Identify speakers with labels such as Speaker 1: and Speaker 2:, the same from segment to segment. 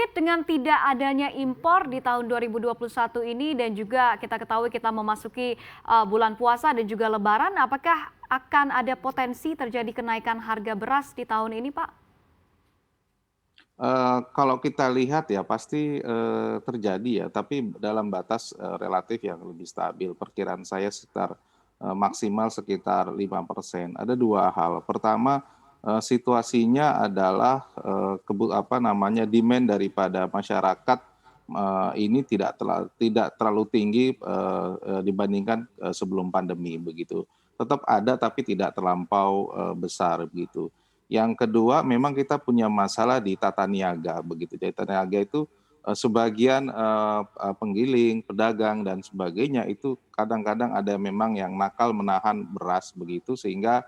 Speaker 1: Tauhid, dengan tidak adanya impor di tahun 2021 ini dan juga kita ketahui kita memasuki bulan puasa dan juga Lebaran, apakah akan ada potensi terjadi kenaikan harga beras di tahun ini, Pak?
Speaker 2: Kalau kita lihat ya pasti, terjadi ya, tapi dalam batas, relatif yang lebih stabil. Perkiraan saya sekitar, maksimal sekitar 5%. Ada 2 hal. Pertama, situasinya adalah, apa namanya, demand daripada masyarakat, ini tidak terlalu tinggi, dibandingkan, sebelum pandemi begitu. Tetap ada tapi tidak terlampau, besar begitu. Yang kedua memang kita punya masalah di tata niaga begitu. Jadi tata niaga itu, sebagian, penggiling, pedagang dan sebagainya itu kadang-kadang ada memang yang nakal menahan beras begitu sehingga,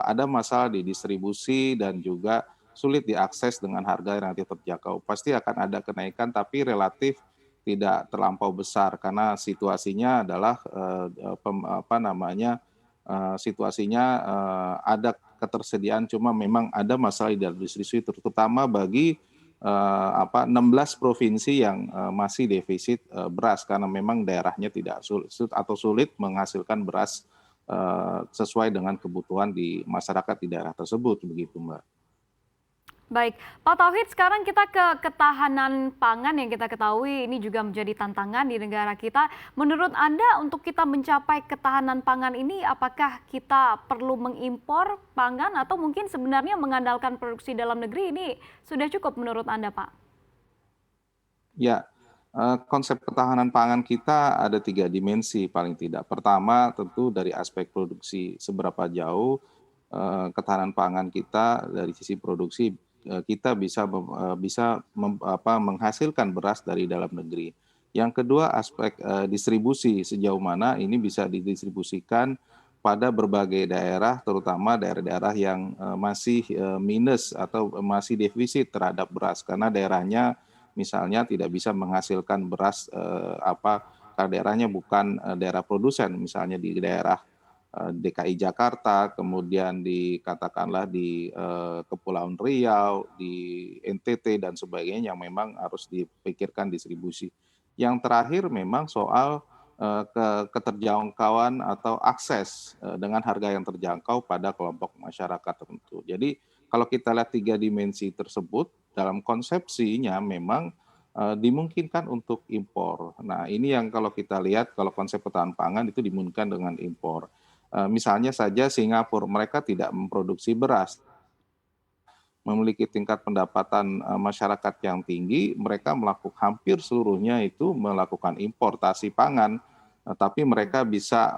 Speaker 2: ada masalah di distribusi dan juga sulit diakses dengan harga yang relatif terjangkau. Pasti akan ada kenaikan tapi relatif tidak terlampau besar karena situasinya adalah, apa namanya, situasinya, ada ketersediaan cuma memang ada masalah di dalam distribusi terutama bagi, 16 provinsi yang, masih defisit, beras karena memang daerahnya tidak sulit menghasilkan beras, sesuai dengan kebutuhan di masyarakat di daerah tersebut begitu, Mbak.
Speaker 1: Baik, Pak Tauhid, sekarang kita ke ketahanan pangan yang kita ketahui ini juga menjadi tantangan di negara kita. Menurut Anda untuk kita mencapai ketahanan pangan ini apakah kita perlu mengimpor pangan atau mungkin sebenarnya mengandalkan produksi dalam negeri ini sudah cukup menurut Anda, Pak?
Speaker 2: Ya, konsep ketahanan pangan kita ada 3 dimensi paling tidak. Pertama tentu dari aspek produksi, seberapa jauh, ketahanan pangan kita dari sisi produksi, kita bisa menghasilkan beras dari dalam negeri. Yang kedua aspek, distribusi, sejauh mana ini bisa didistribusikan pada berbagai daerah, terutama daerah-daerah yang, masih, minus atau masih defisit terhadap beras. Karena daerahnya misalnya tidak bisa menghasilkan beras, karena daerahnya bukan, daerah produsen, misalnya di daerah, DKI Jakarta, kemudian katakanlah di, Kepulauan Riau, di NTT dan sebagainya yang memang harus dipikirkan distribusi. Yang terakhir memang soal, keterjangkauan atau akses, dengan harga yang terjangkau pada kelompok masyarakat tertentu. Jadi kalau kita lihat 3 dimensi tersebut, dalam konsepsinya memang, dimungkinkan untuk impor. Nah ini yang kalau kita lihat kalau konsep ketahanan pangan itu dimungkinkan dengan impor. Misalnya saja Singapura, mereka tidak memproduksi beras, memiliki tingkat pendapatan, masyarakat yang tinggi, mereka hampir seluruhnya itu melakukan importasi pangan, tapi mereka bisa,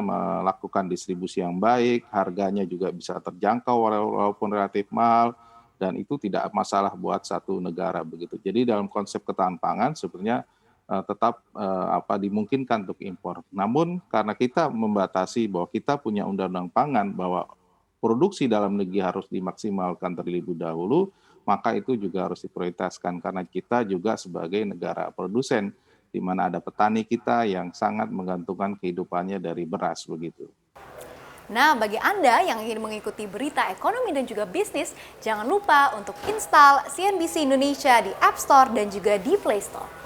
Speaker 2: melakukan distribusi yang baik, harganya juga bisa terjangkau walaupun relatif mahal, dan itu tidak masalah buat satu negara begitu. Jadi dalam konsep ketahanan pangan sebenarnya, tetap, dimungkinkan untuk impor. Namun karena kita membatasi bahwa kita punya undang-undang pangan bahwa produksi dalam negeri harus dimaksimalkan terlebih dahulu, maka itu juga harus diprioritaskan karena kita juga sebagai negara produsen, di mana ada petani kita yang sangat menggantungkan kehidupannya dari beras begitu.
Speaker 1: Nah, bagi Anda yang ingin mengikuti berita ekonomi dan juga bisnis, jangan lupa untuk install CNBC Indonesia di App Store dan juga di Play Store.